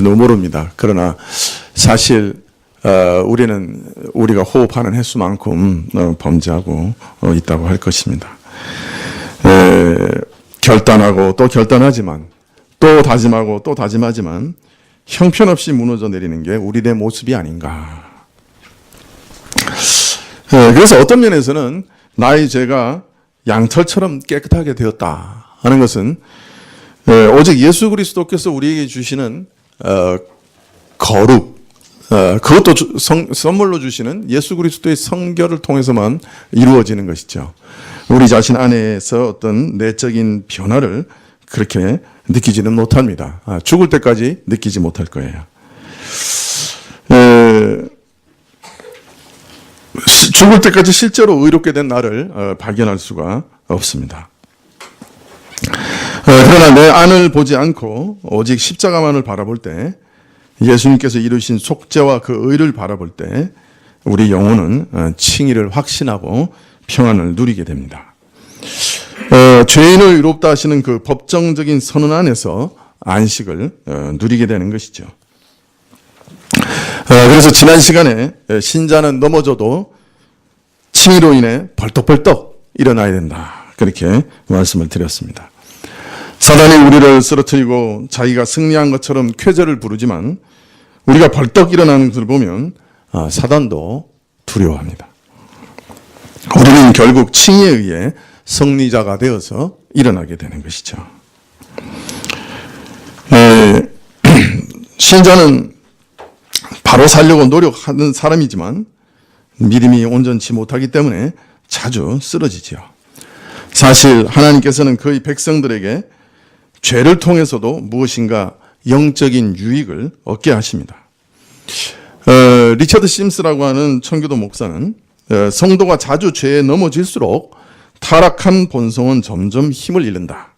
누구 모릅니다. 그러나 사실 우리가 호흡하는 횟수만큼 범죄하고 있다고 할 것입니다. 결단하고 또 결단하지만 또 다짐하고 또 다짐하지만 형편없이 무너져 내리는 게 우리의 모습이 아닌가. 그래서 어떤 면에서는 나의 죄가 양털처럼 깨끗하게 되었다 하는 것은 오직 예수 그리스도께서 우리에게 주시는 거룩, 그것도 선물로 주시는 예수 그리스도의 성결을 통해서만 이루어지는 것이죠. 우리 자신 안에서 어떤 내적인 변화를 그렇게 느끼지는 못합니다. 죽을 때까지 느끼지 못할 거예요. 죽을 때까지 실제로 의롭게 된 나를 발견할 수가 없습니다. 그러나 내 안을 보지 않고 오직 십자가만을 바라볼 때, 예수님께서 이루신 속죄와 그 의를 바라볼 때 우리 영혼은 칭의를 확신하고 평안을 누리게 됩니다. 죄인을 의롭다 하시는 그 법정적인 선언 안에서 안식을 누리게 되는 것이죠. 그래서 지난 시간에 신자는 넘어져도 칭의로 인해 벌떡벌떡 일어나야 된다, 그렇게 말씀을 드렸습니다. 사단이 우리를 쓰러뜨리고 자기가 승리한 것처럼 쾌재를 부르지만 우리가 벌떡 일어나는 것을 보면 사단도 두려워합니다. 우리는 결국 칭의에 의해 승리자가 되어서 일어나게 되는 것이죠. 신자는 바로 살려고 노력하는 사람이지만 믿음이 온전치 못하기 때문에 자주 쓰러지지요. 사실 하나님께서는 그의 백성들에게 죄를 통해서도 무엇인가 영적인 유익을 얻게 하십니다. 리처드 심스라고 하는 청교도 목사는 성도가 자주 죄에 넘어질수록 타락한 본성은 점점 힘을 잃는다.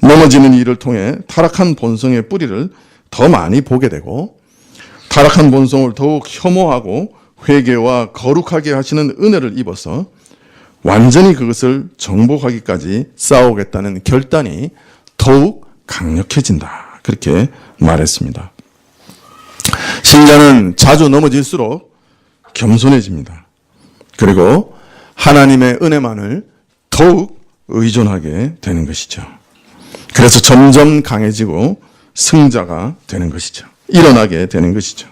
넘어지는 일을 통해 타락한 본성의 뿌리를 더 많이 보게 되고 타락한 본성을 더욱 혐오하고 회개와 거룩하게 하시는 은혜를 입어서 완전히 그것을 정복하기까지 싸우겠다는 결단이 더욱 강력해진다, 그렇게 말했습니다. 신자는 자주 넘어질수록 겸손해집니다. 그리고 하나님의 은혜만을 더욱 의존하게 되는 것이죠. 그래서 점점 강해지고 승자가 되는 것이죠. 일어나게 되는 것이죠.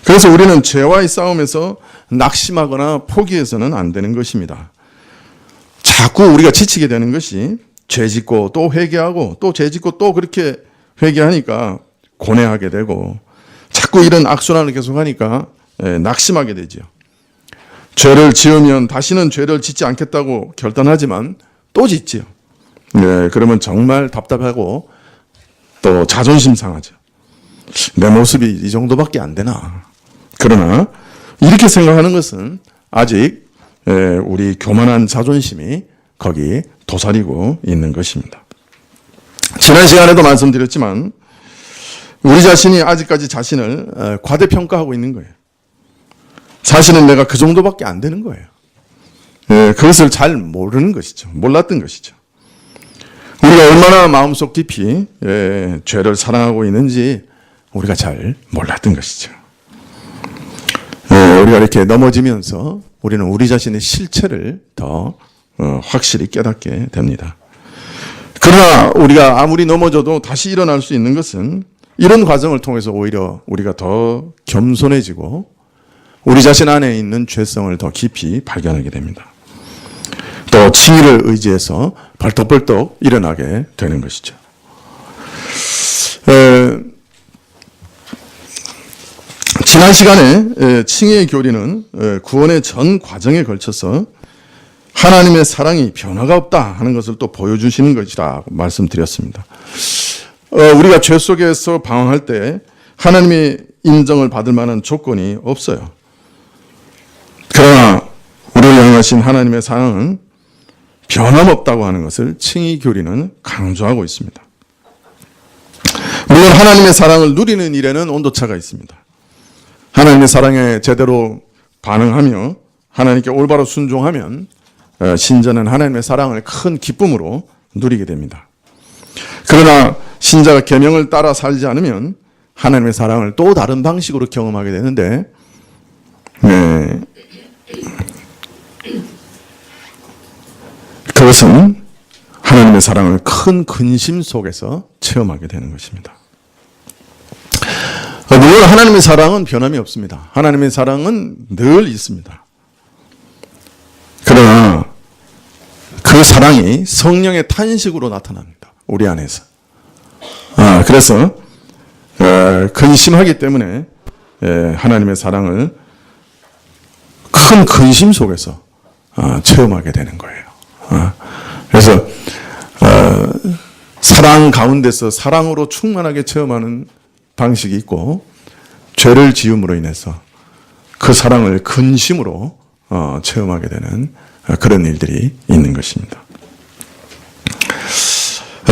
그래서 우리는 죄와의 싸움에서 낙심하거나 포기해서는 안 되는 것입니다. 자꾸 우리가 지치게 되는 것이, 죄 짓고 또 회개하고 또 죄 짓고 또 그렇게 회개하니까 고뇌하게 되고 자꾸 이런 악순환을 계속하니까 낙심하게 되죠. 죄를 지으면 다시는 죄를 짓지 않겠다고 결단하지만 또 짓지요. 그러면 정말 답답하고 또 자존심 상하죠. 내 모습이 이 정도밖에 안 되나. 그러나 이렇게 생각하는 것은 아직 우리 교만한 자존심이 거기 도사리고 있는 것입니다. 지난 시간에도 말씀드렸지만 우리 자신이 아직까지 자신을 과대평가하고 있는 거예요. 사실은 내가 그 정도밖에 안 되는 거예요. 그것을 잘 모르는 것이죠. 몰랐던 것이죠. 우리가 얼마나 마음속 깊이 죄를 사랑하고 있는지 우리가 잘 몰랐던 것이죠. 우리가 이렇게 넘어지면서 우리는 우리 자신의 실체를 더 확실히 깨닫게 됩니다. 그러나 우리가 아무리 넘어져도 다시 일어날 수 있는 것은 이런 과정을 통해서 오히려 우리가 더 겸손해지고 우리 자신 안에 있는 죄성을 더 깊이 발견하게 됩니다. 또 칭의를 의지해서 벌떡벌떡 일어나게 되는 것이죠. 지난 시간에 칭의의 교리는 구원의 전 과정에 걸쳐서 하나님의 사랑이 변화가 없다 하는 것을 또 보여주시는 것이라 말씀드렸습니다. 우리가 죄 속에서 방황할 때 하나님의 인정을 받을 만한 조건이 없어요. 그러나 우리를 향하신 하나님의 사랑은 변함없다고 하는 것을 칭의 교리는 강조하고 있습니다. 물론 하나님의 사랑을 누리는 일에는 온도차가 있습니다. 하나님의 사랑에 제대로 반응하며 하나님께 올바로 순종하면 신자는 하나님의 사랑을 큰 기쁨으로 누리게 됩니다. 그러나 신자가 계명을 따라 살지 않으면 하나님의 사랑을 또 다른 방식으로 경험하게 되는데, 네. 그것은 하나님의 사랑을 큰 근심 속에서 체험하게 되는 것입니다. 물론 하나님의 사랑은 변함이 없습니다. 하나님의 사랑은 늘 있습니다. 그러나 그 사랑이 성령의 탄식으로 나타납니다. 우리 안에서. 그래서 근심하기 때문에 하나님의 사랑을 큰 근심 속에서 체험하게 되는 거예요. 그래서 사랑 가운데서 사랑으로 충만하게 체험하는 방식이 있고, 죄를 지음으로 인해서 그 사랑을 근심으로 체험하게 되는 그런 일들이 있는 것입니다.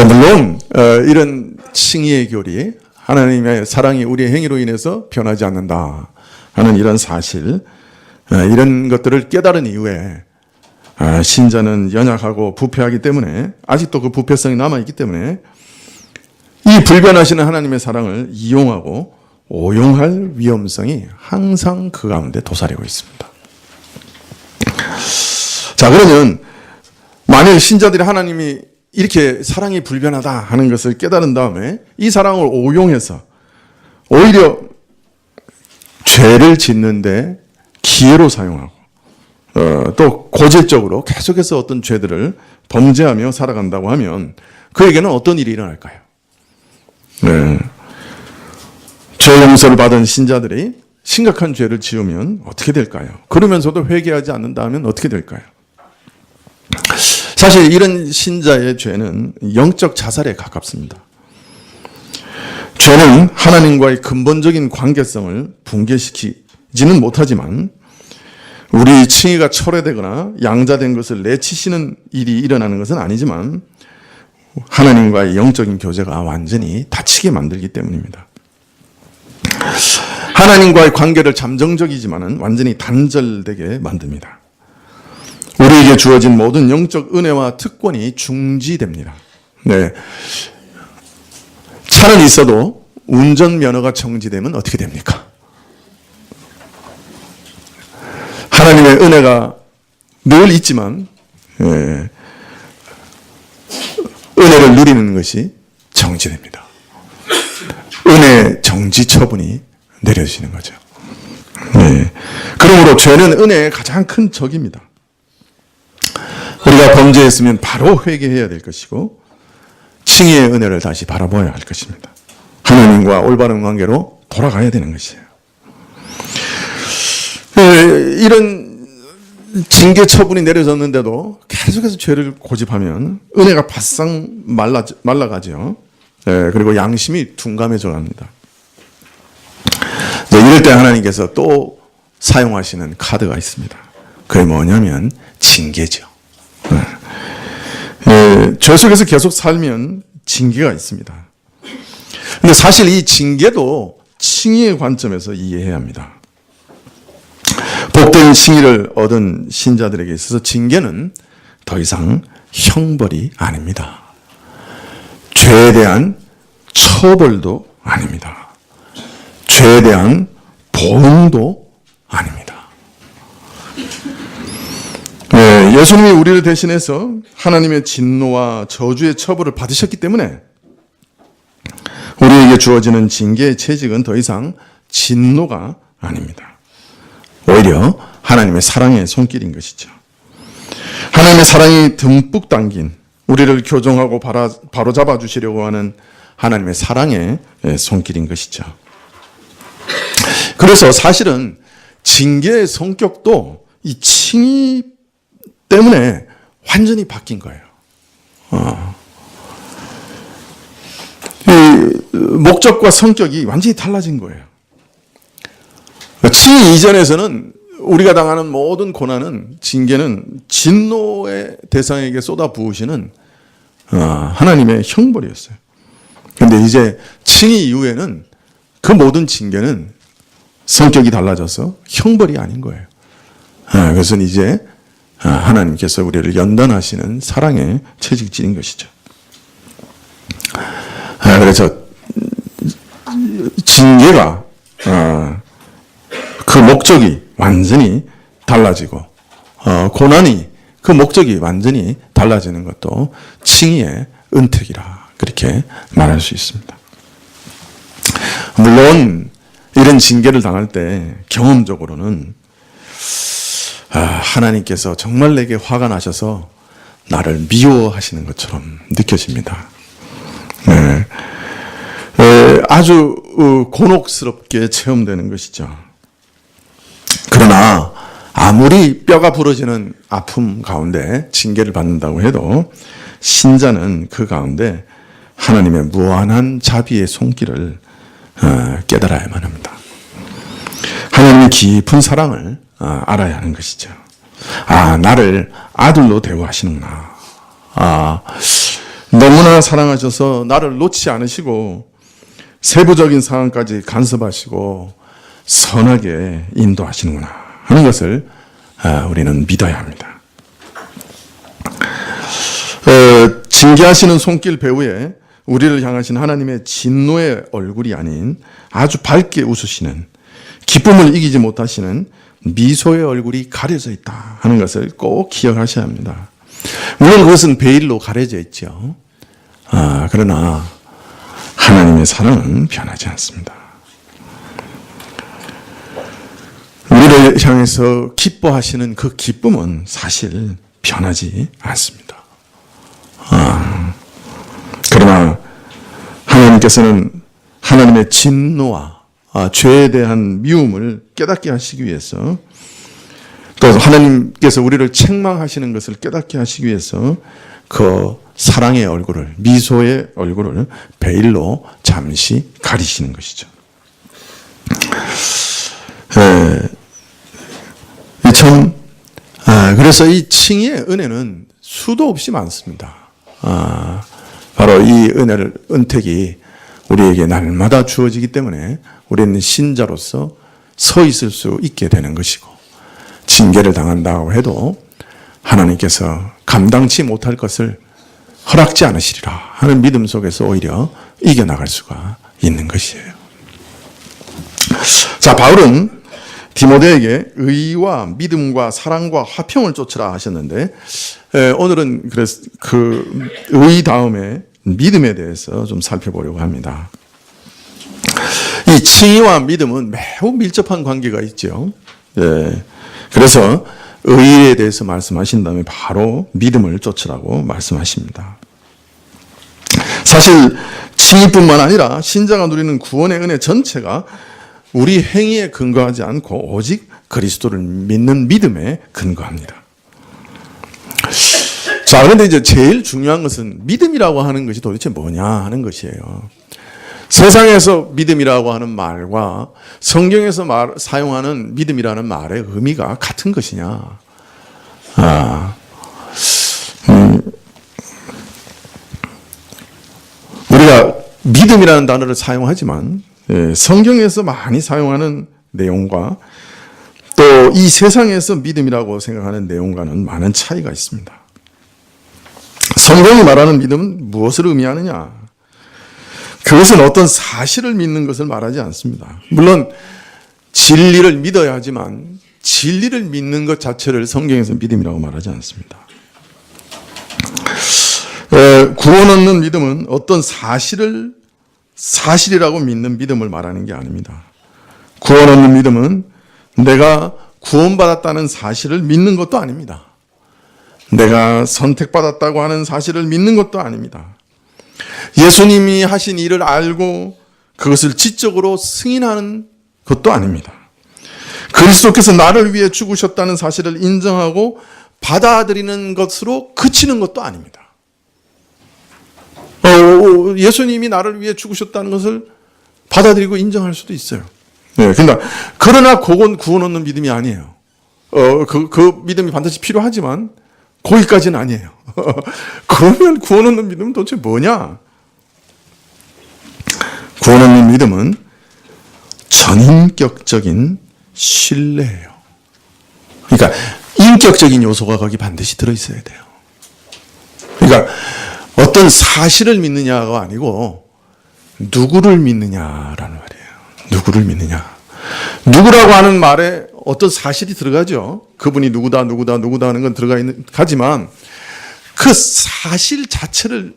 물론 이런 칭의의 교리, 하나님의 사랑이 우리의 행위로 인해서 변하지 않는다 하는 이런 사실, 이런 것들을 깨달은 이후에 신자는 연약하고 부패하기 때문에, 아직도 그 부패성이 남아있기 때문에 이 불변하시는 하나님의 사랑을 이용하고 오용할 위험성이 항상 그 가운데 도사리고 있습니다. 자, 그러면 만일 신자들이 하나님이 이렇게 사랑이 불변하다 하는 것을 깨달은 다음에 이 사랑을 오용해서 오히려 죄를 짓는데 기회로 사용하고 또 고질적으로 계속해서 어떤 죄들을 범죄하며 살아간다고 하면 그에게는 어떤 일이 일어날까요? 네. 죄 용서를 받은 신자들이 심각한 죄를 지으면 어떻게 될까요? 그러면서도 회개하지 않는다 하면 어떻게 될까요? 사실 이런 신자의 죄는 영적 자살에 가깝습니다. 죄는 하나님과의 근본적인 관계성을 붕괴시키지는 못하지만 우리 칭의가 철회되거나 양자된 것을 내치시는 일이 일어나는 것은 아니지만 하나님과의 영적인 교제가 완전히 닫히게 만들기 때문입니다. 하나님과의 관계를 잠정적이지만은 완전히 단절되게 만듭니다. 우리에게 주어진 모든 영적 은혜와 특권이 중지됩니다. 네. 차는 있어도 운전면허가 정지되면 어떻게 됩니까? 하나님의 은혜가 늘 있지만 은혜를 누리는 것이 정지됩니다. 은혜 정지 처분이 내려지는 거죠. 네. 그러므로 죄는 은혜의 가장 큰 적입니다. 우리가 범죄했으면 바로 회개해야 될 것이고 칭의의 은혜를 다시 바라보아야 할 것입니다. 하나님과 올바른 관계로 돌아가야 되는 것이에요. 이런 징계 처분이 내려졌는데도 계속해서 죄를 고집하면 은혜가 바싹 말라가죠. 그리고 양심이 둔감해져 갑니다. 이럴 때 하나님께서 또 사용하시는 카드가 있습니다. 그게 뭐냐면 징계죠. 죄 속에서 계속 살면 징계가 있습니다. 근데 사실 이 징계도 칭의의 관점에서 이해해야 합니다. 복된 칭의를 얻은 신자들에게 있어서 징계는 더 이상 형벌이 아닙니다. 죄에 대한 처벌도 아닙니다. 죄에 대한 보응도 아닙니다. 예수님이 우리를 대신해서 하나님의 진노와 저주의 처벌을 받으셨기 때문에 우리에게 주어지는 징계의 채찍은 더 이상 진노가 아닙니다. 오히려 하나님의 사랑의 손길인 것이죠. 하나님의 사랑이 듬뿍 담긴 우리를 교정하고 바로잡아 주시려고 하는 하나님의 사랑의 손길인 것이죠. 그래서 사실은 징계의 성격도 이 칭의 때문에 완전히 바뀐 거예요. 이 목적과 성격이 완전히 달라진 거예요. 칭의 이전에서는 우리가 당하는 모든 고난은, 징계는 진노의 대상에게 쏟아부으시는 하나님의 형벌이었어요. 그런데 이제 칭의 이후에는 그 모든 징계는 성격이 달라져서 형벌이 아닌 거예요. 그것은 이제 하나님께서 우리를 연단하시는 사랑의 채찍질인 것이죠. 그래서 징계가 그 목적이 완전히 달라지고 고난이 그 목적이 완전히 달라지는 것도 칭의의 은택이라 그렇게 말할 수 있습니다. 물론 이런 징계를 당할 때 경험적으로는 하나님께서 정말 내게 화가 나셔서 나를 미워하시는 것처럼 느껴집니다. 네. 아주 곤혹스럽게 체험되는 것이죠. 그러나 아무리 뼈가 부러지는 아픔 가운데 징계를 받는다고 해도 신자는 그 가운데 하나님의 무한한 자비의 손길을 깨달아야만 합니다. 하나님의 깊은 사랑을 알아야 하는 것이죠. 나를 아들로 대우하시는구나. 너무나 사랑하셔서 나를 놓지 않으시고 세부적인 상황까지 간섭하시고 선하게 인도하시는구나 하는 것을 우리는 믿어야 합니다. 징계하시는 손길 배후에 우리를 향하신 하나님의 진노의 얼굴이 아닌 아주 밝게 웃으시는 기쁨을 이기지 못하시는 미소의 얼굴이 가려져 있다 하는 것을 꼭 기억하셔야 합니다. 물론 그것은 베일로 가려져 있죠. 그러나 하나님의 사랑은 변하지 않습니다. 우리를 향해서 기뻐하시는 그 기쁨은 사실 변하지 않습니다. 그러나 하나님께서는 하나님의 진노와 죄에 대한 미움을 깨닫게 하시기 위해서 또 하나님께서 우리를 책망하시는 것을 깨닫게 하시기 위해서 그 사랑의 얼굴을, 미소의 얼굴을 베일로 잠시 가리시는 것이죠. 그래서 이 칭의의 은혜는 수도 없이 많습니다. 바로 이 은택이 우리에게 날마다 주어지기 때문에 우리는 신자로서 서 있을 수 있게 되는 것이고, 징계를 당한다고 해도 하나님께서 감당치 못할 것을 허락지 않으시리라 하는 믿음 속에서 오히려 이겨나갈 수가 있는 것이에요. 자, 바울은 디모데에게 의와 믿음과 사랑과 화평을 쫓으라 하셨는데, 오늘은 그래서 그 의 다음에 믿음에 대해서 좀 살펴보려고 합니다. 이 칭의와 믿음은 매우 밀접한 관계가 있죠. 그래서 의에 대해서 말씀하신 다음에 바로 믿음을 쫓으라고 말씀하십니다. 사실 칭의뿐만 아니라 신자가 누리는 구원의 은혜 전체가 우리 행위에 근거하지 않고 오직 그리스도를 믿는 믿음에 근거합니다. 자, 그런데 이제 제일 중요한 것은 믿음이라고 하는 것이 도대체 뭐냐 하는 것이에요. 세상에서 믿음이라고 하는 말과 성경에서 사용하는 믿음이라는 말의 의미가 같은 것이냐? 우리가 믿음이라는 단어를 사용하지만 성경에서 많이 사용하는 내용과 또 이 세상에서 믿음이라고 생각하는 내용과는 많은 차이가 있습니다. 성경이 말하는 믿음은 무엇을 의미하느냐? 그것은 어떤 사실을 믿는 것을 말하지 않습니다. 물론 진리를 믿어야 하지만 진리를 믿는 것 자체를 성경에서 믿음이라고 말하지 않습니다. 구원 얻는 믿음은 어떤 사실이라고 믿는 믿음을 말하는 게 아닙니다. 구원 얻는 믿음은 내가 구원받았다는 사실을 믿는 것도 아닙니다. 내가 선택받았다고 하는 사실을 믿는 것도 아닙니다. 예수님이 하신 일을 알고 그것을 지적으로 승인하는 것도 아닙니다. 그리스도께서 나를 위해 죽으셨다는 사실을 인정하고 받아들이는 것으로 그치는 것도 아닙니다. 예수님이 나를 위해 죽으셨다는 것을 받아들이고 인정할 수도 있어요. 그러나 그건 구원 얻는 믿음이 아니에요. 그 믿음이 반드시 필요하지만 거기까지는 아니에요. 그러면 구원 얻는 믿음은 도대체 뭐냐? 구원 얻는 믿음은 전인격적인 신뢰예요. 그러니까 인격적인 요소가 거기 반드시 들어있어야 돼요. 그러니까 어떤 사실을 믿느냐가 아니고 누구를 믿느냐라는 말이에요. 누구를 믿느냐? 누구라고 하는 말에 어떤 사실이 들어가죠. 그분이 누구다 하는 건 가지만 그 사실 자체를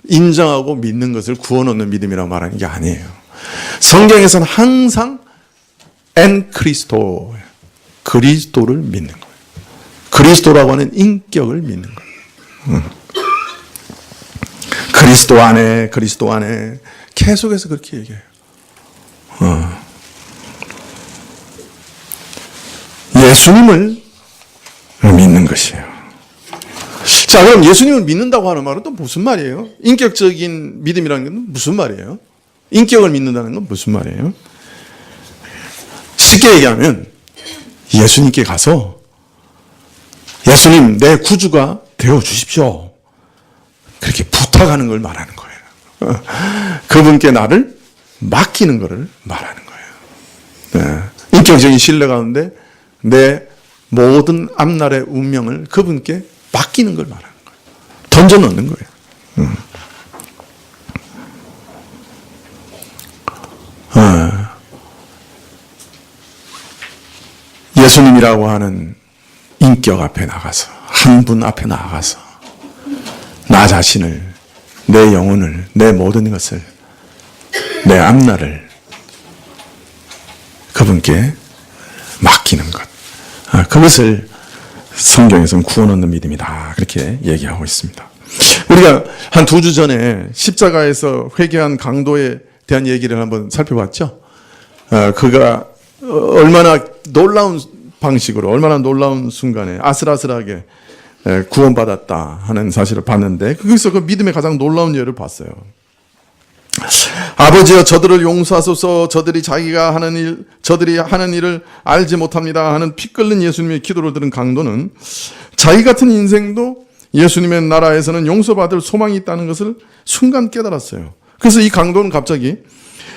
인정하고 믿는 것을 구원 얻는 믿음이라고 말하는 게 아니에요. 성경에서는 항상 그리스도를 믿는 거예요. 그리스도라고 하는 인격을 믿는 거예요. 그리스도 안에 계속해서 그렇게 얘기해요. 예수님을 믿는 것이에요. 자, 그럼 예수님을 믿는다고 하는 말은 또 무슨 말이에요? 인격적인 믿음이라는 건 무슨 말이에요? 인격을 믿는다는 건 무슨 말이에요? 쉽게 얘기하면 예수님께 가서 예수님, 내 구주가 되어 주십시오. 그렇게 부탁하는 걸 말하는 거예요. 그분께 나를 맡기는 것을 말하는 거예요. 인격적인 신뢰 가운데 내 모든 앞날의 운명을 그분께 맡기는 걸 말하는 거예요. 던져 넣는 거예요. 예수님이라고 하는 인격 앞에 나가서, 한 분 앞에 나가서 나 자신을, 내 영혼을, 내 모든 것을, 내 앞날을 그분께 맡기는 것. 그것을 성경에서는 구원 얻는 믿음이다. 그렇게 얘기하고 있습니다. 우리가 한 2주 전에 십자가에서 회개한 강도에 대한 얘기를 한번 살펴봤죠. 그가 얼마나 놀라운 방식으로, 얼마나 놀라운 순간에 아슬아슬하게 구원받았다 하는 사실을 봤는데, 거기서 그 믿음의 가장 놀라운 예를 봤어요. 아버지여, 저들을 용서하소서. 저들이 하는 일을 알지 못합니다 하는 피 끓는 예수님의 기도를 들은 강도는 자기 같은 인생도 예수님의 나라에서는 용서받을 소망이 있다는 것을 순간 깨달았어요. 그래서 이 강도는 갑자기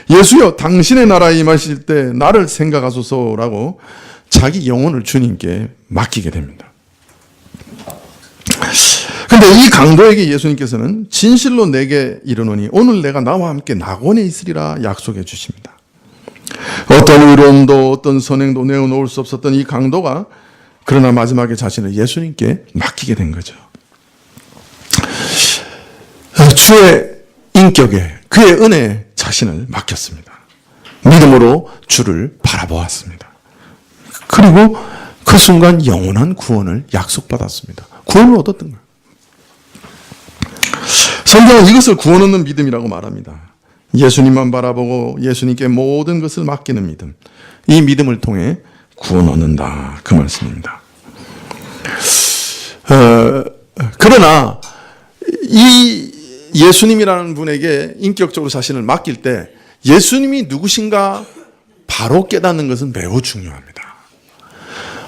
예수여, 당신의 나라에 임하실 때 나를 생각하소서라고 자기 영혼을 주님께 맡기게 됩니다. 근데 이 강도에게 예수님께서는 진실로 내게 이르노니 오늘 내가 나와 함께 낙원에 있으리라 약속해 주십니다. 어떤 의로움도 어떤 선행도 내어놓을 수 없었던 이 강도가 그러나 마지막에 자신을 예수님께 맡기게 된 거죠. 주의 인격에, 그의 은혜에 자신을 맡겼습니다. 믿음으로 주를 바라보았습니다. 그리고 그 순간 영원한 구원을 약속받았습니다. 구원을 얻었던 거예요. 성경은 이것을 구원 얻는 믿음이라고 말합니다. 예수님만 바라보고 예수님께 모든 것을 맡기는 믿음. 이 믿음을 통해 구원 얻는다. 그 말씀입니다. 그러나 이 예수님이라는 분에게 인격적으로 자신을 맡길 때 예수님이 누구신가 바로 깨닫는 것은 매우 중요합니다.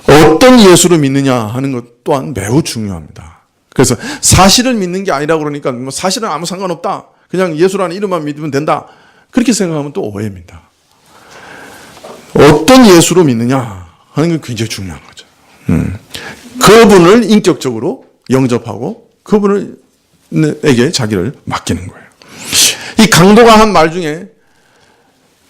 어떤 예수를 믿느냐 하는 것 또한 매우 중요합니다. 그래서 사실을 믿는 게 아니라 그러니까 뭐 사실은 아무 상관없다. 그냥 예수라는 이름만 믿으면 된다. 그렇게 생각하면 또 오해입니다. 어떤 예수로 믿느냐 하는 게 굉장히 중요한 거죠. 그분을 인격적으로 영접하고 그분에게 자기를 맡기는 거예요. 이 강도가 한 말 중에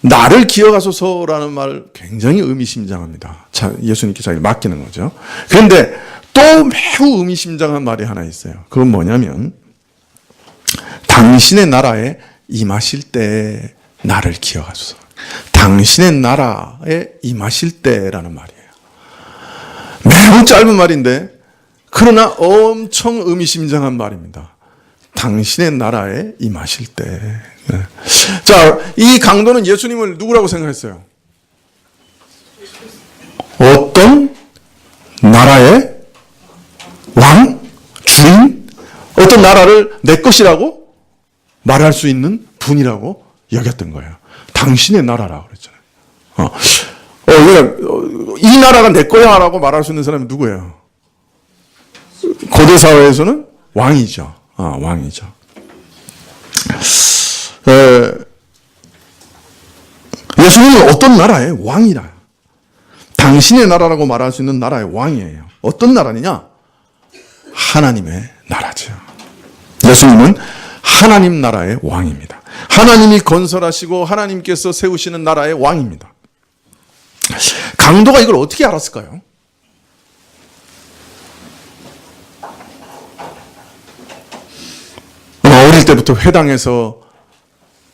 나를 기억하소서라는 말 굉장히 의미심장합니다. 예수님께 자기를 맡기는 거죠. 그런데 또 매우 의미심장한 말이 하나 있어요. 그건 뭐냐면 당신의 나라에 임하실 때 나를 기억하소서. 당신의 나라에 임하실 때라는 말이에요. 매우 짧은 말인데 그러나 엄청 의미심장한 말입니다. 당신의 나라에 임하실 때. 네. 자, 이 강도는 예수님을 누구라고 생각했어요? 어떤 나라의 왕? 주인? 어떤 나라를 내 것이라고 말할 수 있는 분이라고 여겼던 거예요. 당신의 나라라고 그랬잖아요. 이 나라가 내 거야 라고 말할 수 있는 사람이 누구예요? 고대 사회에서는 왕이죠. 왕이죠. 예수님은 어떤 나라의 왕이라. 당신의 나라라고 말할 수 있는 나라의 왕이에요. 어떤 나라냐? 하나님의 나라죠. 예수님은 하나님 나라의 왕입니다. 하나님이 건설하시고 하나님께서 세우시는 나라의 왕입니다. 강도가 이걸 어떻게 알았을까요? 어릴 때부터 회당에서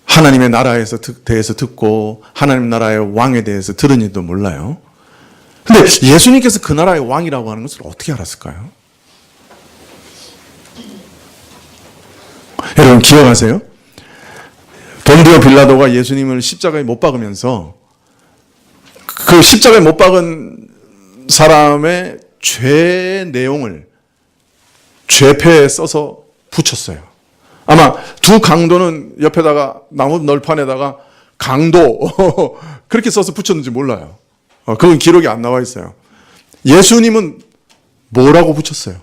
하나님의 나라에 대해서 듣고 하나님 나라의 왕에 대해서 들은지도 몰라요. 근데 예수님께서 그 나라의 왕이라고 하는 것을 어떻게 알았을까요? 여러분 기억하세요? 본디오 빌라도가 예수님을 십자가에 못 박으면서 그 십자가에 못 박은 사람의 죄 내용을 죄패에 써서 붙였어요. 아마 두 강도는 옆에다가 나무 널판에다가 강도 그렇게 써서 붙였는지 몰라요. 그건 기록이 안 나와 있어요. 예수님은 뭐라고 붙였어요?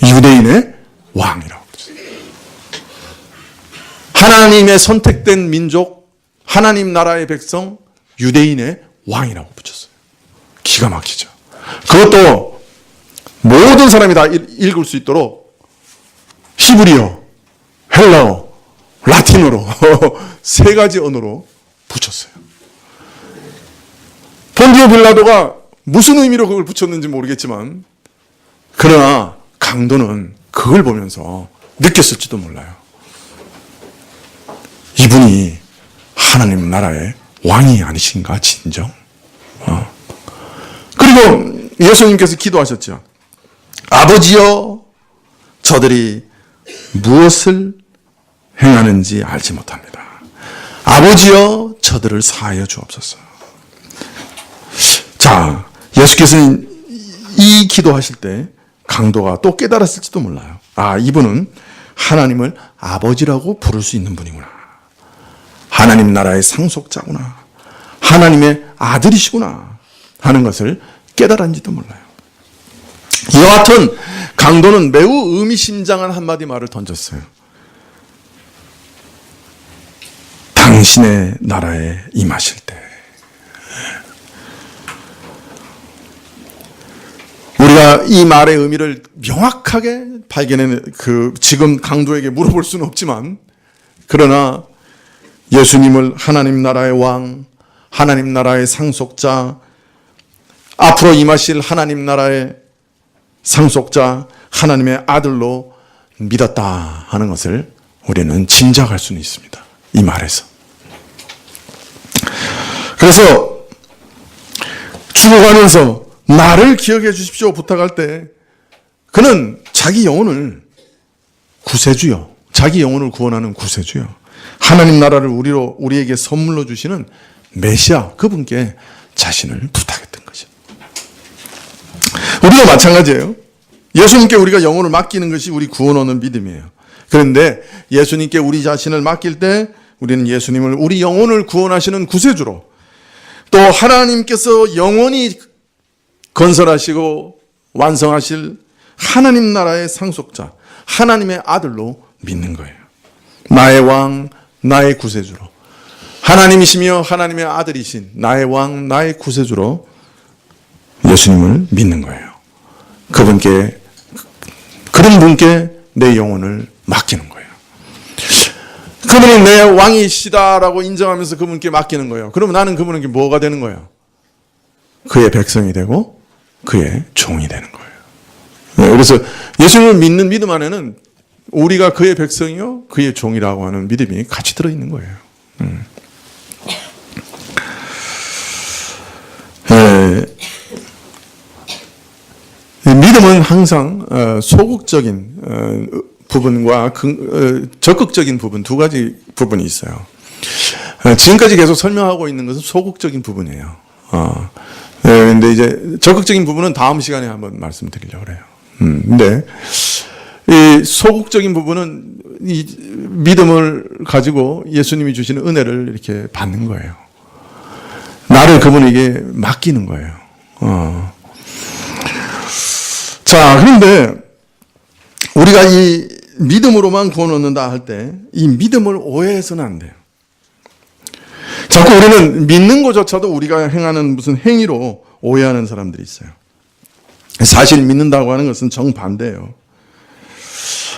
유대인의 왕이라고 붙였어요. 하나님의 선택된 민족, 하나님 나라의 백성, 유대인의 왕이라고 붙였어요. 기가 막히죠. 그것도 모든 사람이 다 읽을 수 있도록 히브리어, 헬라어, 라틴어로 세 가지 언어로 붙였어요. 본디오 빌라도가 무슨 의미로 그걸 붙였는지 모르겠지만 그러나 강도는 그걸 보면서 느꼈을지도 몰라요. 이분이 하나님 나라의 왕이 아니신가 진정? 그리고 예수님께서 기도하셨죠. 아버지여 저들이 무엇을 행하는지 알지 못합니다. 아버지여 저들을 사하여 주옵소서. 자, 예수께서는 이 기도하실 때 강도가 또 깨달았을지도 몰라요. 아, 이분은 하나님을 아버지라고 부를 수 있는 분이구나. 하나님 나라의 상속자구나. 하나님의 아들이시구나 하는 것을 깨달았는지도 몰라요. 이와 같은 강도는 매우 의미심장한 한마디 말을 던졌어요. 당신의 나라에 임하실 때. 우리가 이 말의 의미를 명확하게 발견해 지금 강도에게 물어볼 수는 없지만 그러나 예수님을 하나님 나라의 왕, 하나님 나라의 상속자, 앞으로 임하실 하나님 나라의 상속자, 하나님의 아들로 믿었다 하는 것을 우리는 짐작할 수는 있습니다. 이 말에서. 그래서 죽어가면서 나를 기억해 주십시오 부탁할 때 그는 자기 영혼을 구세주요. 자기 영혼을 구원하는 구세주요. 하나님 나라를 우리에게 선물로 주시는 메시아 그분께 자신을 부탁했던 거죠. 우리도 마찬가지예요. 예수님께 우리가 영혼을 맡기는 것이 우리 구원 얻는 믿음이에요. 그런데 예수님께 우리 자신을 맡길 때 우리는 예수님을 우리 영혼을 구원하시는 구세주로 또 하나님께서 영원히 건설하시고 완성하실 하나님 나라의 상속자 하나님의 아들로 믿는 거예요. 나의 왕, 나의 구세주로 하나님이시며 하나님의 아들이신 나의 왕, 나의 구세주로 예수님을 믿는 거예요. 그런 분께 내 영혼을 맡기는 거예요. 그분이 내 왕이시다라고 인정하면서 그분께 맡기는 거예요. 그러면 나는 그분에게 뭐가 되는 거예요? 그의 백성이 되고 그의 종이 되는 거예요. 그래서 예수님을 믿는 믿음 안에는 우리가 그의 백성이요 그의 종이라고 하는 믿음이 같이 들어있는 거예요. 믿음은 항상 소극적인 부분과 적극적인 부분 두 가지 부분이 있어요. 지금까지 계속 설명하고 있는 것은 소극적인 부분이에요. 근데 이제 적극적인 부분은 다음 시간에 한번 말씀드리려고 그래요. 근데 이 소극적인 부분은 이 믿음을 가지고 예수님이 주시는 은혜를 이렇게 받는 거예요. 나를 그분에게 맡기는 거예요. 자, 그런데 우리가 이 믿음으로만 구원 얻는다 할 때 이 믿음을 오해해서는 안 돼요. 자꾸 우리는 믿는 것조차도 우리가 행하는 무슨 행위로 오해하는 사람들이 있어요. 사실 믿는다고 하는 것은 정반대예요.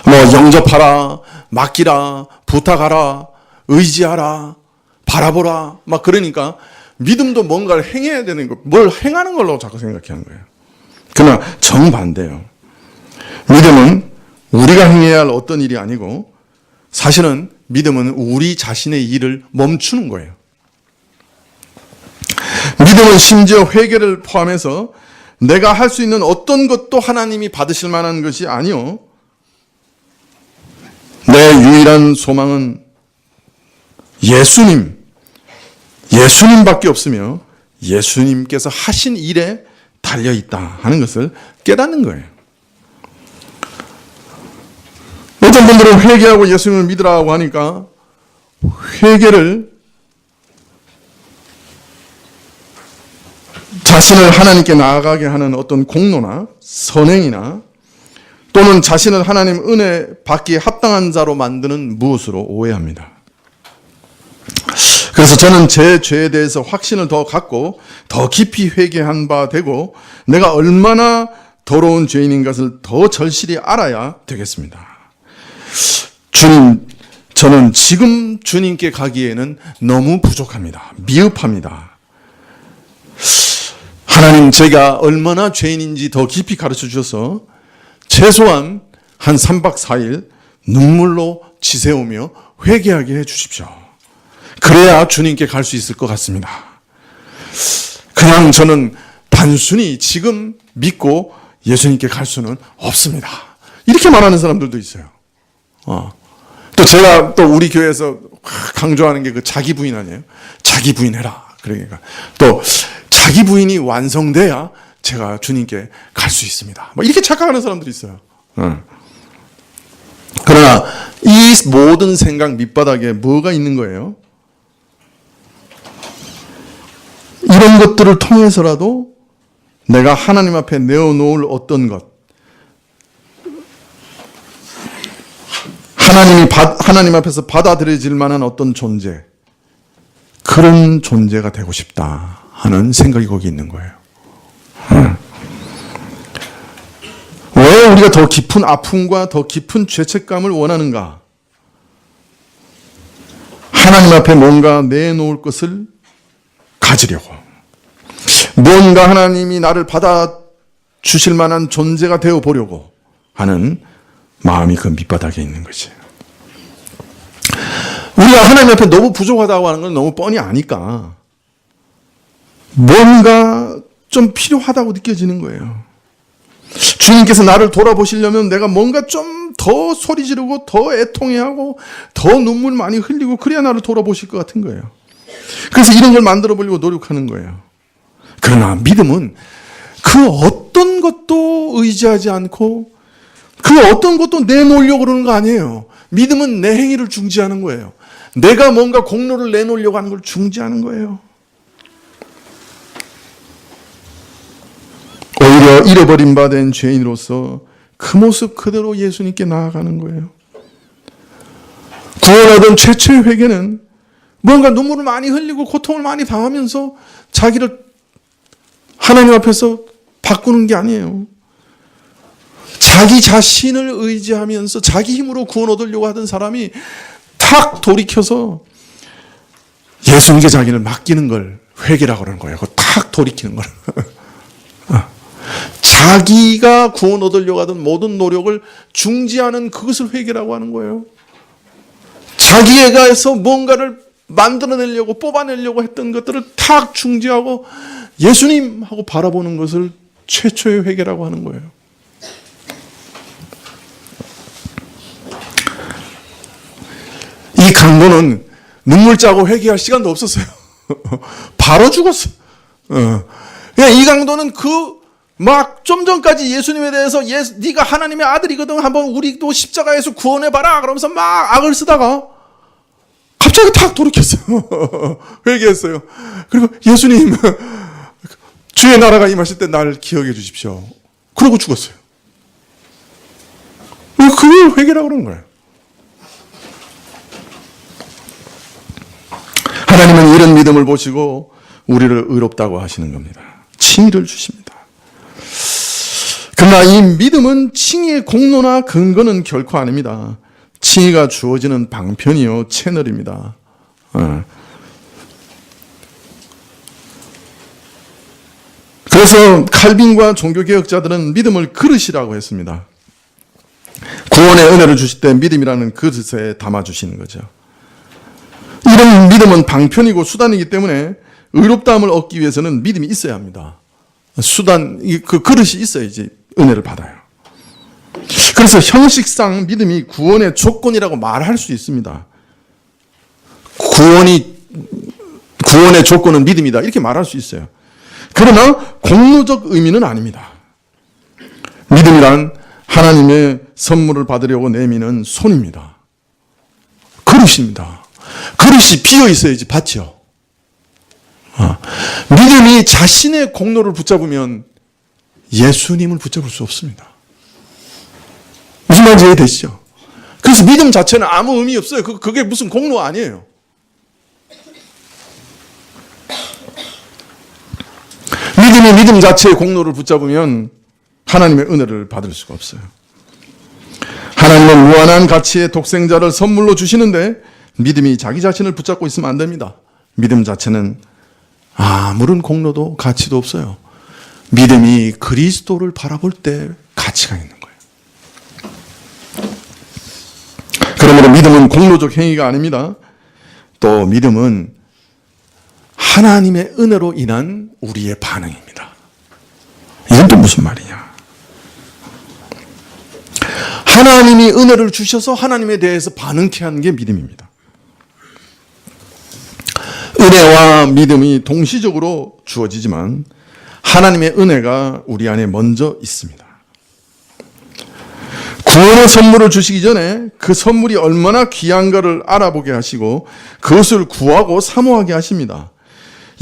뭐 영접하라, 맡기라, 부탁하라, 의지하라, 바라보라, 막 그러니까 믿음도 뭔가를 행해야 되는 거, 뭘 행하는 걸로 자꾸 생각하는 거예요. 그러나 정반대예요. 믿음은 우리가 행해야 할 어떤 일이 아니고 사실은 믿음은 우리 자신의 일을 멈추는 거예요. 믿음은 심지어 회개를 포함해서 내가 할 수 있는 어떤 것도 하나님이 받으실 만한 것이 아니요. 내 유일한 소망은 예수님밖에 없으며 예수님께서 하신 일에 달려있다 하는 것을 깨닫는 거예요. 어떤 분들은 회개하고 예수님을 믿으라고 하니까 회개를 자신을 하나님께 나아가게 하는 어떤 공로나 선행이나 또는 자신을 하나님 은혜 받기에 합당한 자로 만드는 무엇으로 오해합니다. 그래서 저는 제 죄에 대해서 확신을 더 갖고 더 깊이 회개한 바 되고 내가 얼마나 더러운 죄인인 것을 더 절실히 알아야 되겠습니다. 주님, 저는 지금 주님께 가기에는 너무 부족합니다. 미흡합니다. 하나님, 제가 얼마나 죄인인지 더 깊이 가르쳐 주셔서 최소한 한 3박 4일 눈물로 지새우며 회개하게 해 주십시오. 그래야 주님께 갈 수 있을 것 같습니다. 그냥 저는 단순히 지금 믿고 예수님께 갈 수는 없습니다. 이렇게 말하는 사람들도 있어요. 또 제가 또 우리 교회에서 강조하는 게 그 자기 부인 아니에요? 자기 부인 해라. 그러니까 또 자기 부인이 완성돼야 제가 주님께 갈 수 있습니다. 뭐 이렇게 착각하는 사람들이 있어요. 그러나 이 모든 생각 밑바닥에 뭐가 있는 거예요? 이런 것들을 통해서라도 내가 하나님 앞에 내어놓을 어떤 것, 하나님 앞에서 받아들여질 만한 어떤 존재, 그런 존재가 되고 싶다 하는 생각이 거기 있는 거예요. 왜 우리가 더 깊은 아픔과 더 깊은 죄책감을 원하는가? 하나님 앞에 뭔가 내놓을 것을 가지려고, 뭔가 하나님이 나를 받아주실 만한 존재가 되어보려고 하는 마음이 그 밑바닥에 있는 거지. 우리가 하나님 앞에 너무 부족하다고 하는 건 너무 뻔히 아니까 뭔가 좀 필요하다고 느껴지는 거예요. 주님께서 나를 돌아보시려면 내가 뭔가 좀 더 소리 지르고 더 애통해하고 더 눈물 많이 흘리고 그래야 나를 돌아보실 것 같은 거예요. 그래서 이런 걸 만들어 보려고 노력하는 거예요. 그러나 믿음은 그 어떤 것도 의지하지 않고 그 어떤 것도 내놓으려고 그러는 거 아니에요. 믿음은 내 행위를 중지하는 거예요. 내가 뭔가 공로를 내놓으려고 하는 걸 중지하는 거예요. 오히려 잃어버린 바 된 죄인으로서 그 모습 그대로 예수님께 나아가는 거예요. 구원하던 최초의 회개는 뭔가 눈물을 많이 흘리고 고통을 많이 당하면서 자기를 하나님 앞에서 바꾸는 게 아니에요. 자기 자신을 의지하면서 자기 힘으로 구원 얻으려고 하던 사람이 탁 돌이켜서 예수님께 자기를 맡기는 걸 회개라고 그러는 거예요. 탁 돌이키는 걸. 자기가 구원 얻으려고 하던 모든 노력을 중지하는 그것을 회개라고 하는 거예요. 자기애가에서 뭔가를 만들어내려고 뽑아내려고 했던 것들을 탁 중지하고 예수님 하고 바라보는 것을 최초의 회개라고 하는 거예요. 이 강도는 눈물 짜고 회개할 시간도 없었어요. 바로 죽었어. 이 강도는 막 좀 전까지 예수님에 대해서 네가 하나님의 아들이거든, 한번 우리도 십자가에서 구원해봐라 그러면서 막 악을 쓰다가 갑자기 탁 돌이켰어요. 회개했어요. 그리고 예수님, 주의 나라가 임하실 때 날 기억해 주십시오. 그러고 죽었어요. 그걸 회개라고 그러는 거예요. 하나님은 이런 믿음을 보시고 우리를 의롭다고 하시는 겁니다. 칭의를 주십니다. 그러나 이 믿음은 칭의의 공로나 근거는 결코 아닙니다. 칭의가 주어지는 방편이요 채널입니다. 그래서 칼빈과 종교개혁자들은 믿음을 그릇이라고 했습니다. 구원의 은혜를 주실 때 믿음이라는 그릇에 담아주시는 거죠. 이런 믿음은 방편이고 수단이기 때문에 의롭다함을 얻기 위해서는 믿음이 있어야 합니다. 그 그릇이 있어야지 은혜를 받아요. 그래서 형식상 믿음이 구원의 조건이라고 말할 수 있습니다. 구원의 조건은 믿음이다. 이렇게 말할 수 있어요. 그러나 공로적 의미는 아닙니다. 믿음이란 하나님의 선물을 받으려고 내미는 손입니다. 그릇입니다. 그릇이 비어 있어야지 받죠. 믿음이 자신의 공로를 붙잡으면 예수님을 붙잡을 수 없습니다. 무슨 말인지 이해되시죠? 그래서 믿음 자체는 아무 의미 없어요. 그게 무슨 공로 아니에요. 믿음이 믿음 자체의 공로를 붙잡으면 하나님의 은혜를 받을 수가 없어요. 하나님은 무한한 가치의 독생자를 선물로 주시는데 믿음이 자기 자신을 붙잡고 있으면 안 됩니다. 믿음 자체는 아무런 공로도 가치도 없어요. 믿음이 그리스도를 바라볼 때 가치가 있는 거예요. 그러므로 믿음은 공로적 행위가 아닙니다. 또 믿음은 하나님의 은혜로 인한 우리의 반응입니다. 이건 또 무슨 말이냐? 하나님이 은혜를 주셔서 하나님에 대해서 반응케 하는 게 믿음입니다. 은혜와 믿음이 동시적으로 주어지지만 하나님의 은혜가 우리 안에 먼저 있습니다. 구원의 선물을 주시기 전에 그 선물이 얼마나 귀한가를 알아보게 하시고 그것을 구하고 사모하게 하십니다.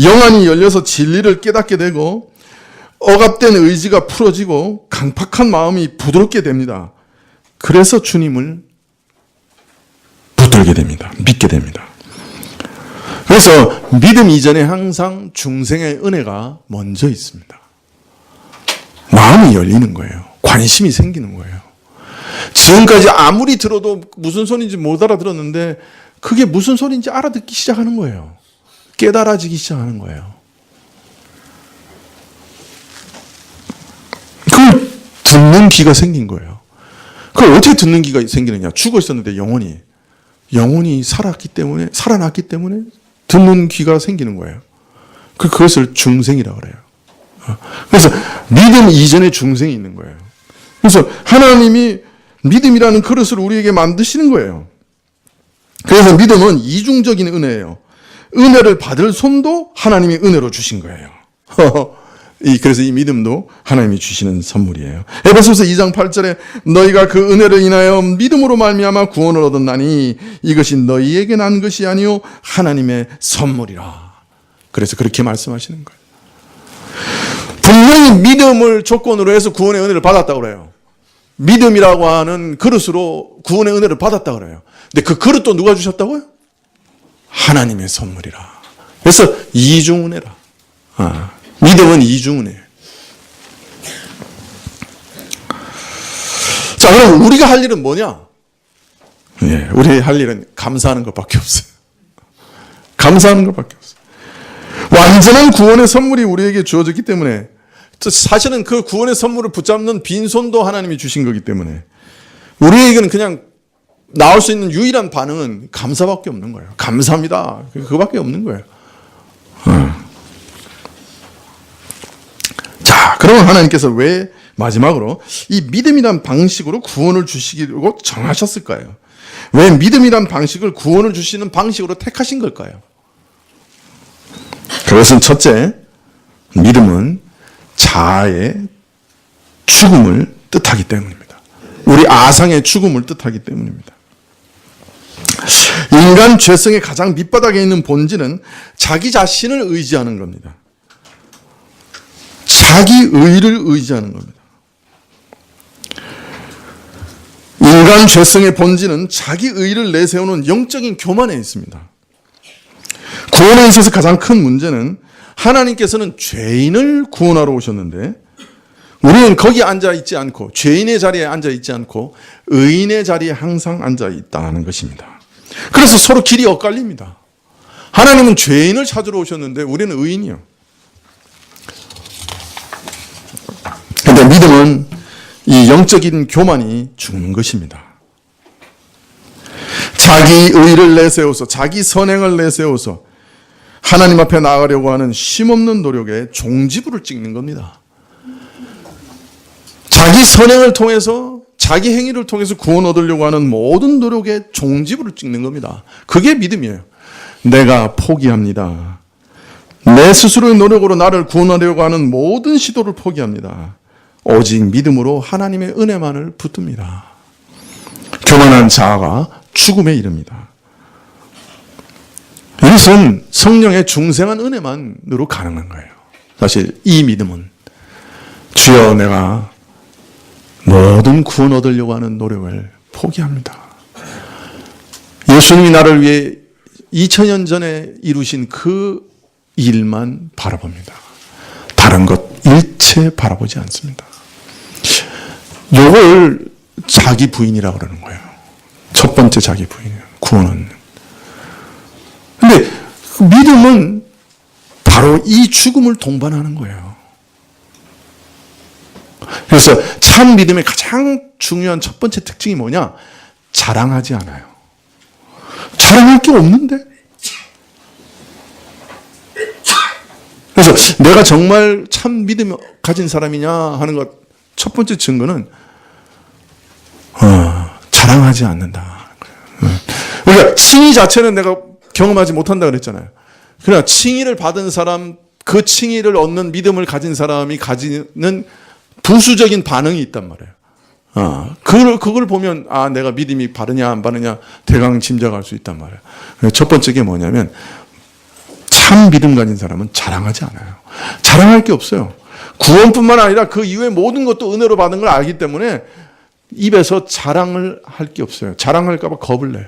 영안이 열려서 진리를 깨닫게 되고 억압된 의지가 풀어지고 강팍한 마음이 부드럽게 됩니다. 그래서 주님을 붙들게 됩니다. 믿게 됩니다. 그래서 믿음 이전에 항상 중생의 은혜가 먼저 있습니다. 마음이 열리는 거예요. 관심이 생기는 거예요. 지금까지 아무리 들어도 무슨 소리인지 못 알아들었는데 그게 무슨 소리인지 알아듣기 시작하는 거예요. 깨달아지기 시작하는 거예요. 그걸 듣는 귀가 생긴 거예요. 그걸 어떻게 듣는 귀가 생기느냐? 죽어 있었는데 영혼이 살았기 때문에 듣는 귀가 생기는 거예요. 그것을 중생이라고 그래요. 그래서 믿음 이전에 중생이 있는 거예요. 그래서 하나님이 믿음이라는 그릇을 우리에게 만드시는 거예요. 그래서 믿음은 이중적인 은혜예요. 은혜를 받을 손도 하나님이 은혜로 주신 거예요. 그래서 이 믿음도 하나님이 주시는 선물이에요. 에베소서 2장 8절에 너희가 그 은혜를 인하여 믿음으로 말미암아 구원을 얻었나니 이것이 너희에게 난 것이 아니요 하나님의 선물이라. 그래서 그렇게 말씀하시는 거예요. 분명히 믿음을 조건으로 해서 구원의 은혜를 받았다고 그래요. 믿음이라고 하는 그릇으로 구원의 은혜를 받았다고 그래요. 근데 그 그릇도 누가 주셨다고요? 하나님의 선물이라. 그래서 이중은혜라. 믿음은 이중은혜예요. 자, 그럼 우리가 할 일은 뭐냐? 우리 할 일은 감사하는 것밖에 없어요. 감사하는 것밖에 없어요. 완전한 구원의 선물이 우리에게 주어졌기 때문에 사실은 그 구원의 선물을 붙잡는 빈손도 하나님이 주신 거기 때문에 우리에게는 그냥 나올 수 있는 유일한 반응은 감사밖에 없는 거예요. 감사합니다. 그거밖에 없는 거예요. 자, 그러면 하나님께서 왜 마지막으로 이 믿음이란 방식으로 구원을 주시기로 정하셨을까요? 왜 믿음이란 방식을 구원을 주시는 방식으로 택하신 걸까요? 그것은 첫째, 믿음은 자아의 죽음을 뜻하기 때문입니다. 우리 아상의 죽음을 뜻하기 때문입니다. 인간 죄성의 가장 밑바닥에 있는 본질은 자기 자신을 의지하는 겁니다. 자기 의를 의지하는 겁니다. 인간 죄성의 본질은 자기 의를 내세우는 영적인 교만에 있습니다. 구원에 있어서 가장 큰 문제는 하나님께서는 죄인을 구원하러 오셨는데 우리는 거기 앉아 있지 않고 죄인의 자리에 앉아 있지 않고 의인의 자리에 항상 앉아 있다는 것입니다. 그래서 서로 길이 엇갈립니다. 하나님은 죄인을 찾으러 오셨는데 우리는 의인이요. 그런데 믿음은 이 영적인 교만이 죽는 것입니다. 자기 의를 내세워서 자기 선행을 내세워서 하나님 앞에 나아가려고 하는 쉼없는 노력에 종지부를 찍는 겁니다. 자기 선행을 통해서 자기 행위를 통해서 구원 얻으려고 하는 모든 노력에 종지부를 찍는 겁니다. 그게 믿음이에요. 내가 포기합니다. 내 스스로의 노력으로 나를 구원하려고 하는 모든 시도를 포기합니다. 오직 믿음으로 하나님의 은혜만을 붙듭니다. 교만한 자아가 죽음에 이릅니다. 이것은 성령의 중생한 은혜만으로 가능한 거예요. 사실 이 믿음은 주여 내가 모든 구원 얻으려고 하는 노력을 포기합니다. 예수님이 나를 위해 2000년 전에 이루신 그 일만 바라봅니다. 다른 것 일체 바라보지 않습니다. 이걸 자기 부인이라고 그러는 거예요. 첫 번째 자기 부인이에요. 구원은. 근데 믿음은 바로 이 죽음을 동반하는 거예요. 그래서 참 믿음의 가장 중요한 첫 번째 특징이 뭐냐? 자랑하지 않아요. 자랑할 게 없는데? 그래서 내가 정말 참 믿음 가진 사람이냐 하는 것 첫 번째 증거는 자랑하지 않는다. 우리가 칭의 자체는 내가 경험하지 못한다 그랬잖아요. 그러나 칭의를 받은 사람, 그 칭의를 얻는 믿음을 가진 사람이 가지는 부수적인 반응이 있단 말이에요. 그걸 보면 내가 믿음이 바르냐 안 바르냐 대강 짐작할 수 있단 말이에요. 첫 번째 게 뭐냐면 참 믿음 가진 사람은 자랑하지 않아요. 자랑할 게 없어요. 구원뿐만 아니라 그 이후에 모든 것도 은혜로 받은 걸 알기 때문에 입에서 자랑을 할 게 없어요. 자랑할까 봐 겁을 내요.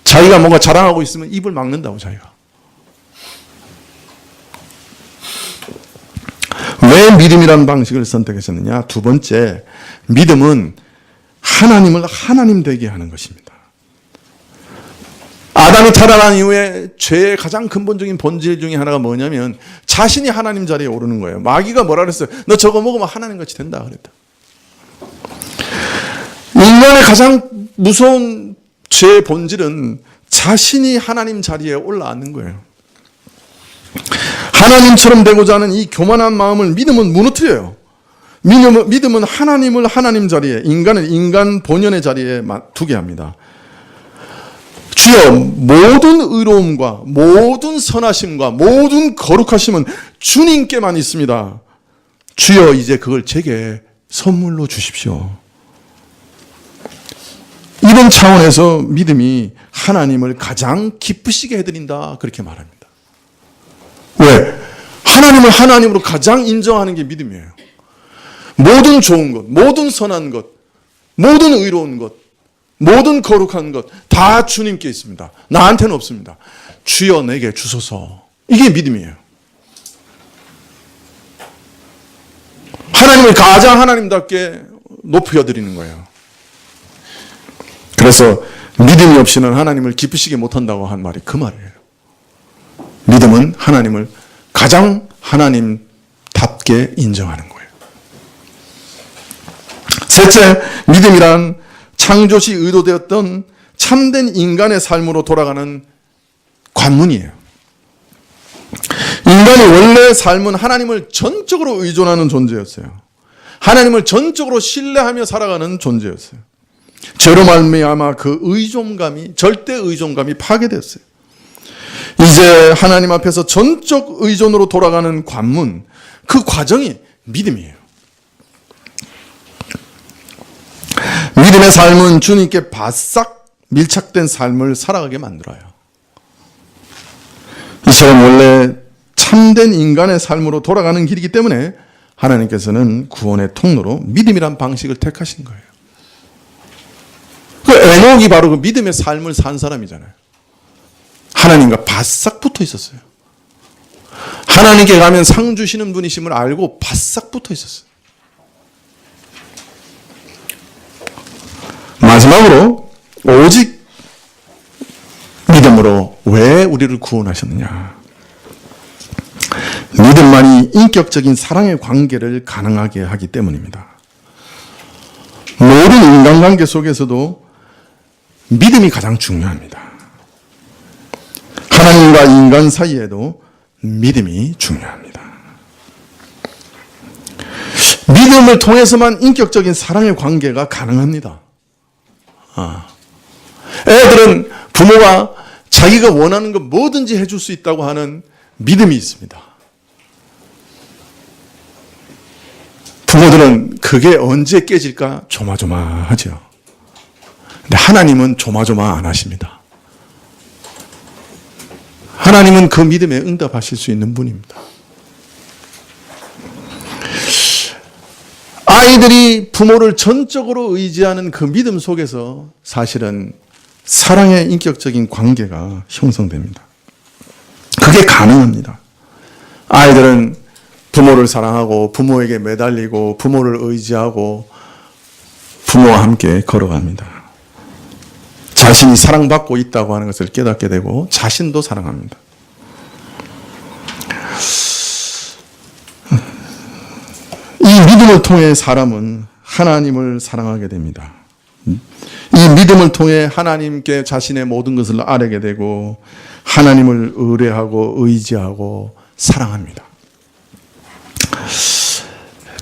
자기가 뭔가 자랑하고 있으면 입을 막는다고 자기가. 왜 믿음이라는 방식을 선택하셨느냐? 두 번째, 믿음은 하나님을 하나님 되게 하는 것입니다. 아담이 타락한 이후에 죄의 가장 근본적인 본질 중에 하나가 뭐냐면 자신이 하나님 자리에 오르는 거예요. 마귀가 뭐라 그랬어요? 너 저거 먹으면 하나님같이 된다 그랬다. 인간의 가장 무서운 죄의 본질은 자신이 하나님 자리에 올라앉는 거예요. 하나님처럼 되고자 하는 이 교만한 마음을 믿음은 무너뜨려요. 믿음은 하나님을 하나님 자리에, 인간을 인간 본연의 자리에 두게 합니다. 주여, 모든 의로움과 모든 선하심과 모든 거룩하심은 주님께만 있습니다. 주여, 이제 그걸 제게 선물로 주십시오. 이런 차원에서 믿음이 하나님을 가장 기쁘시게 해드린다, 그렇게 말합니다. 왜? 하나님을 하나님으로 가장 인정하는 게 믿음이에요. 모든 좋은 것, 모든 선한 것, 모든 의로운 것, 모든 거룩한 것 다 주님께 있습니다. 나한테는 없습니다. 주여 내게 주소서. 이게 믿음이에요. 하나님을 가장 하나님답게 높여드리는 거예요. 그래서 믿음이 없이는 하나님을 기쁘시게 못한다고 한 말이 그 말이에요. 믿음은 하나님을 가장 하나님답게 인정하는 거예요. 셋째, 믿음이란 창조시 의도되었던 참된 인간의 삶으로 돌아가는 관문이에요. 인간의 원래 삶은 하나님을 전적으로 의존하는 존재였어요. 하나님을 전적으로 신뢰하며 살아가는 존재였어요. 죄로 말미암아 그 의존감이, 절대 의존감이 파괴됐어요. 이제 하나님 앞에서 전적 의존으로 돌아가는 관문, 그 과정이 믿음이에요. 믿음의 삶은 주님께 바싹 밀착된 삶을 살아가게 만들어요. 이 사람 원래 참된 인간의 삶으로 돌아가는 길이기 때문에 하나님께서는 구원의 통로로 믿음이란 방식을 택하신 거예요. 그 에녹이 바로 그 믿음의 삶을 산 사람이잖아요. 하나님과 바싹 붙어 있었어요. 하나님께 가면 상 주시는 분이심을 알고 바싹 붙어 있었어요. 우리를 구원하셨느냐? 믿음만이 인격적인 사랑의 관계를 가능하게 하기 때문입니다. 모든 인간관계 속에서도 믿음이 가장 중요합니다. 하나님과 인간 사이에도 믿음이 중요합니다. 믿음을 통해서만 인격적인 사랑의 관계가 가능합니다. 애들은 부모가 자기가 원하는 것 뭐든지 해줄 수 있다고 하는 믿음이 있습니다. 부모들은 그게 언제 깨질까 조마조마하죠. 근데 하나님은 조마조마 안 하십니다. 하나님은 그 믿음에 응답하실 수 있는 분입니다. 아이들이 부모를 전적으로 의지하는 그 믿음 속에서 사실은 사랑의 인격적인 관계가 형성됩니다. 그게 가능합니다. 아이들은 부모를 사랑하고 부모에게 매달리고 부모를 의지하고 부모와 함께 걸어갑니다. 자신이 사랑받고 있다고 하는 것을 깨닫게 되고 자신도 사랑합니다. 이 믿음을 통해 사람은 하나님을 사랑하게 됩니다. 이 믿음을 통해 하나님께 자신의 모든 것을 아뢰게 되고 하나님을 의뢰하고 의지하고 사랑합니다.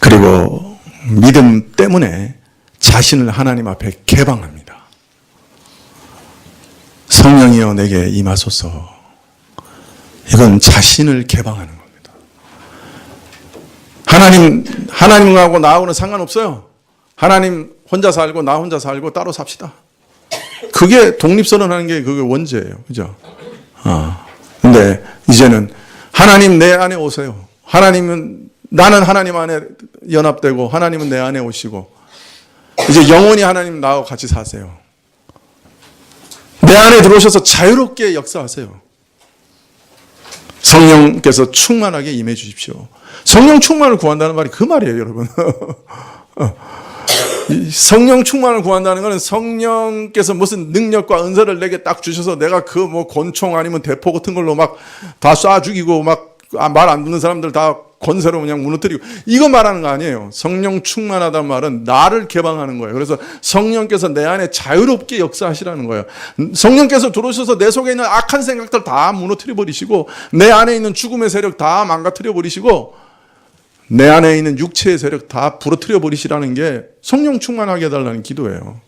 그리고 믿음 때문에 자신을 하나님 앞에 개방합니다. 성령이여 내게 임하소서. 이건 자신을 개방하는 겁니다. 하나님하고 나하고는 상관없어요. 하나님 혼자 살고 나 혼자 살고 따로 삽시다. 그게 독립선언하는 게 그게 원죄예요. 그죠? 근데 이제는 하나님 내 안에 오세요. 나는 하나님 안에 연합되고 하나님은 내 안에 오시고 이제 영원히 하나님 나하고 같이 사세요. 내 안에 들어오셔서 자유롭게 역사하세요. 성령께서 충만하게 임해 주십시오. 성령 충만을 구한다는 말이 그 말이에요, 여러분. 성령 충만을 구한다는 것은 성령께서 무슨 능력과 은사를 내게 딱 주셔서 내가 그 뭐 권총 아니면 대포 같은 걸로 막 다 쏴 죽이고 막 말 안 듣는 사람들 다 권세로 그냥 무너뜨리고 이거 말하는 거 아니에요. 성령 충만하다는 말은 나를 개방하는 거예요. 그래서 성령께서 내 안에 자유롭게 역사하시라는 거예요. 성령께서 들어오셔서 내 속에 있는 악한 생각들 다 무너뜨려 버리시고 내 안에 있는 죽음의 세력 다 망가뜨려 버리시고 내 안에 있는 육체의 세력 다 부러뜨려 버리시라는 게 성령 충만하게 해달라는 기도예요.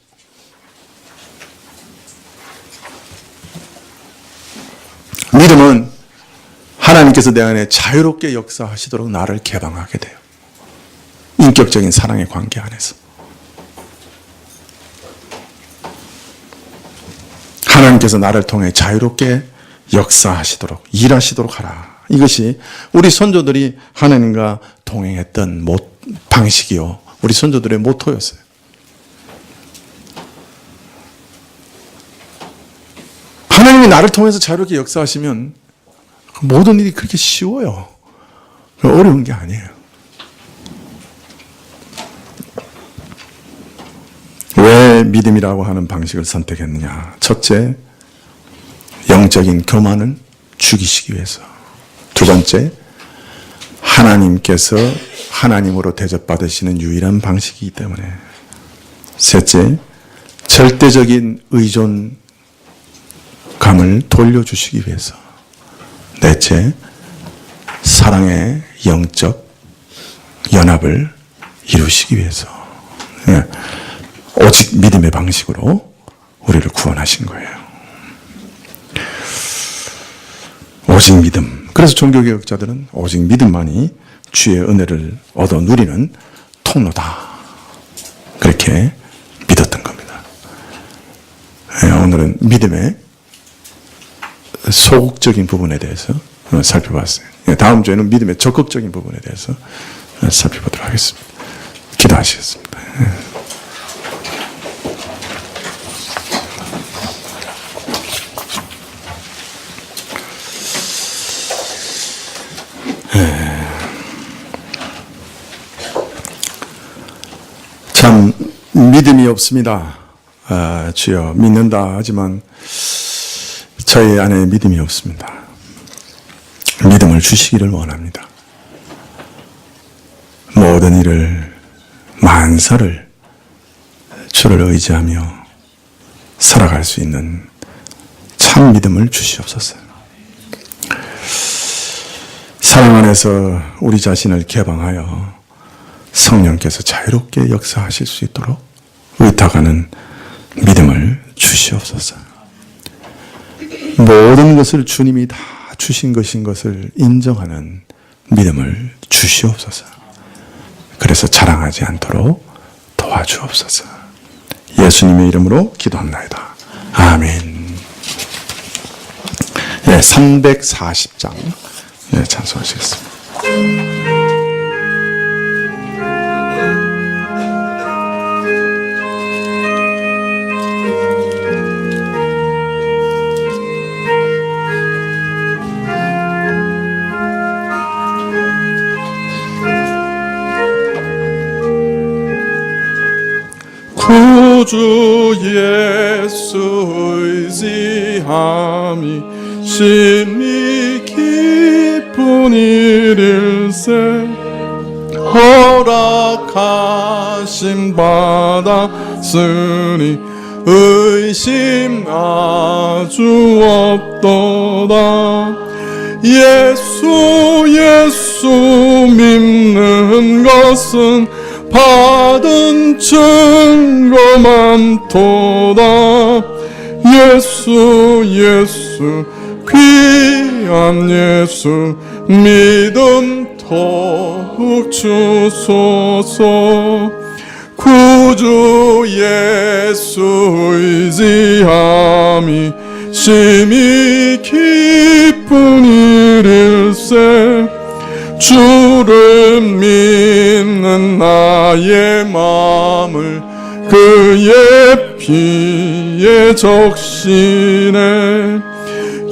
믿음은 하나님께서 내 안에 자유롭게 역사하시도록 나를 개방하게 돼요. 인격적인 사랑의 관계 안에서. 하나님께서 나를 통해 자유롭게 역사하시도록 일하시도록 하라. 이것이 우리 선조들이 하나님과 동행했던 방식이요. 우리 선조들의 모토였어요. 하나님이 나를 통해서 자유롭게 역사하시면 모든 일이 그렇게 쉬워요. 어려운 게 아니에요. 왜 믿음이라고 하는 방식을 선택했느냐? 첫째, 영적인 교만을 죽이시기 위해서. 두 번째, 하나님께서 하나님으로 대접받으시는 유일한 방식이기 때문에. 셋째, 절대적인 의존감을 돌려주시기 위해서. 넷째, 사랑의 영적 연합을 이루시기 위해서. 오직 믿음의 방식으로 우리를 구원하신 거예요. 오직 믿음. 그래서 종교개혁자들은 오직 믿음만이 주의 은혜를 얻어 누리는 통로다. 그렇게 믿었던 겁니다. 오늘은 믿음의 소극적인 부분에 대해서 살펴봤어요. 다음 주에는 믿음의 적극적인 부분에 대해서 살펴보도록 하겠습니다. 기도하시겠습니다. 참 믿음이 없습니다. 주여 믿는다 하지만 저희 안에 믿음이 없습니다. 믿음을 주시기를 원합니다. 모든 일을, 만사를 주를 의지하며 살아갈 수 있는 참 믿음을 주시옵소서. 사랑 안에서 우리 자신을 개방하여 성령께서 자유롭게 역사하실 수 있도록 의탁하는 믿음을 주시옵소서. 모든 것을 주님이 다 주신 것인 것을 인정하는 믿음을 주시옵소서. 그래서 자랑하지 않도록 도와주옵소서. 예수님의 이름으로 기도합나이다. 아멘. 네, 340장 네, 찬송하시겠습니다. 구주 예수 의지함이 심히 기쁜 일일세. 허락하심 받았으니 의심 아주 없도다. 예수 믿는 것은 받은 증거 많도다. 예수 귀한 예수 믿음 더욱 주소서. 구주 예수 의지함이 심히 기쁜 일일세. 주를 믿는 나의 마음을 그의 피에 적시네.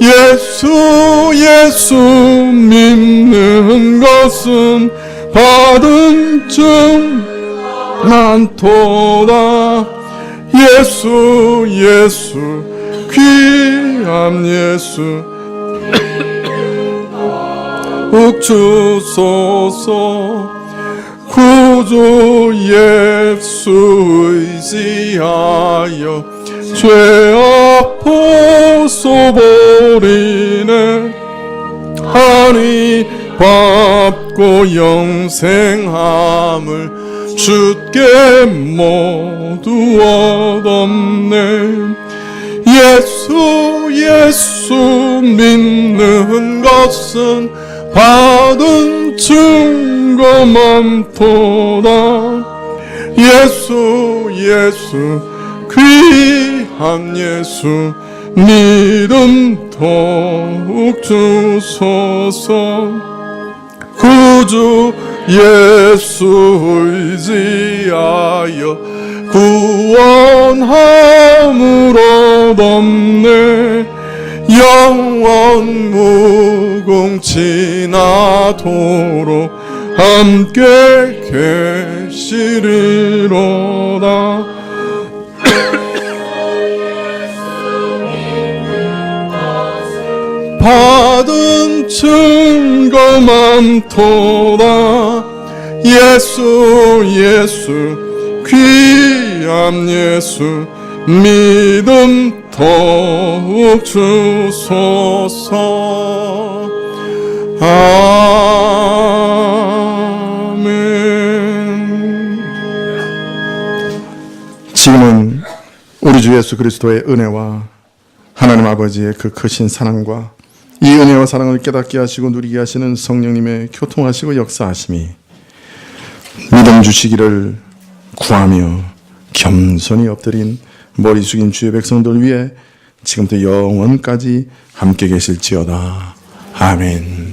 예수 믿는 것은 받은 증 많도다. 예수 귀한 예수 주소서. 구주 예수 의지하여 죄 아파서 버리네. 하니 받고 영생함을 주께 모두 얻었네. 예수 믿는 것은 받은 증거 많도다. 예수 귀한 예수 믿음 더욱 주소서. 구주 예수 의지하여 구원함을 얻었네. 영원 무궁지나도록 함께 계시리로다. 받은 증거 많도다. 예수 귀한 예수 믿음 더욱 주소서. 아멘. 지금은 우리 주 예수 그리스도의 은혜와 하나님 아버지의 그 크신 사랑과 이 은혜와 사랑을 깨닫게 하시고 누리게 하시는 성령님의 교통하시고 역사하심이 믿음 주시기를 구하며 겸손히 엎드린 머리 숙인 주의 백성들 위해 지금부터 영원까지 함께 계실지어다. 아멘.